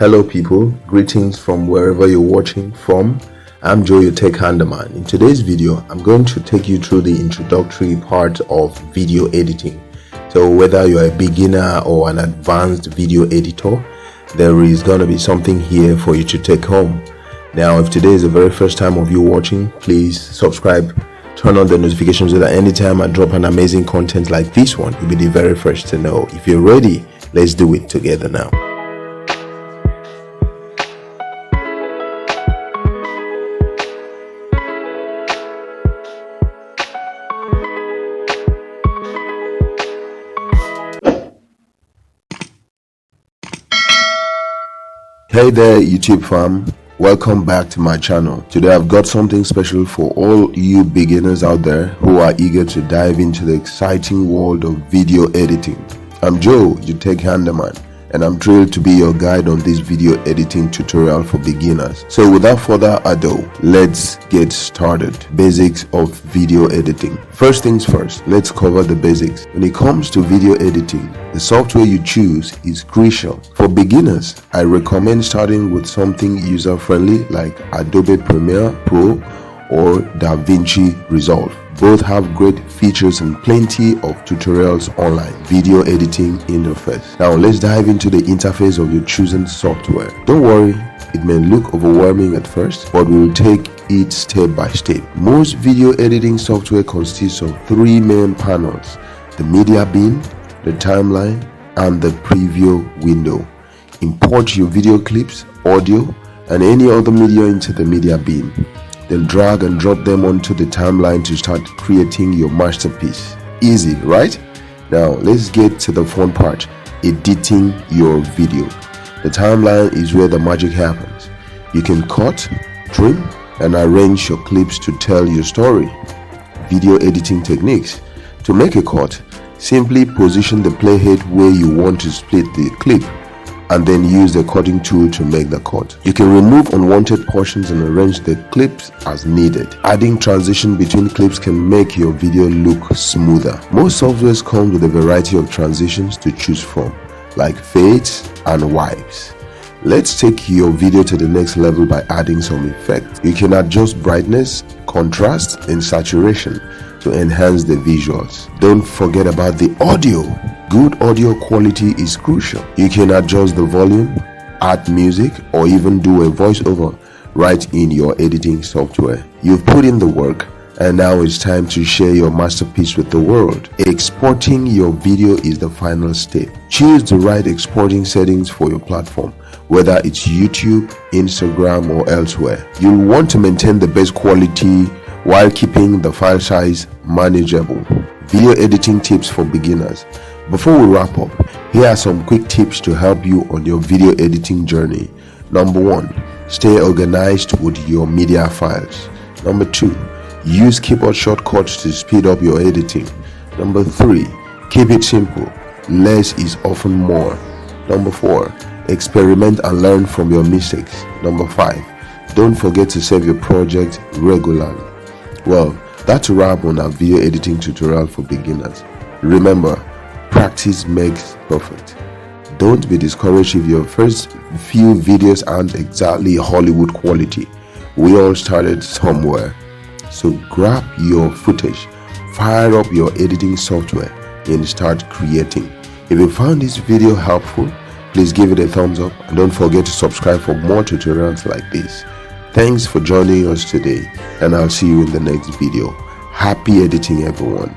Hello people, greetings from wherever you're watching from. I'm Joe, your tech handyman. In today's video, I'm going to take you through the introductory part of video editing. So whether you're a beginner or an advanced video editor, there is going to be something here for you to take home. Now, if today is the very first time of you watching, please subscribe, turn on the notifications so that anytime I drop an amazing content like this one, you'll be the very first to know. If you're ready, let's do it together now. Hey there YouTube fam, welcome back to my channel. Today I've got something special for all you beginners out there who are eager to dive into the exciting world of video editing. I'm Joe, your tech handyman, and I'm thrilled to be your guide on this video editing tutorial for beginners. So without further ado, let's get started. Basics of video editing. First things first, let's cover the basics. When it comes to video editing, the software you choose is crucial. For beginners, I recommend starting with something user-friendly like Adobe Premiere Pro or DaVinci Resolve. Both have great features and plenty of tutorials online. Video editing interface. Now let's dive into the interface of your chosen software. Don't worry, it may look overwhelming at first, but we'll take it step by step. Most video editing software consists of three main panels: the media bin, the timeline, and the preview window. Import your video clips, audio, and any other media into the media bin. Then drag and drop them onto the timeline to start creating your masterpiece. Easy, right? Now let's get to the fun part, editing your video. The timeline is where the magic happens. You can cut, trim, and arrange your clips to tell your story. Video editing techniques. To make a cut, simply position the playhead where you want to split the clip, and then use the cutting tool to make the cut. You can remove unwanted portions and arrange the clips as needed. Adding transition between clips can make your video look smoother. Most softwares come with a variety of transitions to choose from, like fades and wipes. Let's take your video to the next level by adding some effects. You can adjust brightness, contrast, and saturation to enhance the visuals. Don't forget about the audio. Good audio quality is crucial. You can adjust the volume, add music, or even do a voiceover right in your editing software. You've put in the work, and now it's time to share your masterpiece with the world. Exporting your video is the final step. Choose the right exporting settings for your platform, whether it's YouTube, Instagram, or elsewhere. You'll want to maintain the best quality while keeping the file size manageable. Video editing tips for beginners. Before we wrap up, here are some quick tips to help you on your video editing journey. Number 1, stay organized with your media files. Number 2, use keyboard shortcuts to speed up your editing. Number 3, keep it simple. Less is often more. Number 4, experiment and learn from your mistakes. Number 5, don't forget to save your project regularly. Well, that's a wrap on our video editing tutorial for beginners. Remember, practice makes perfect. Don't be discouraged if your first few videos aren't exactly Hollywood quality. We all started somewhere. So grab your footage, fire up your editing software, and start creating. If you found this video helpful, please give it a thumbs up and don't forget to subscribe for more tutorials like this. Thanks for joining us today, and I'll see you in the next video. Happy editing, everyone.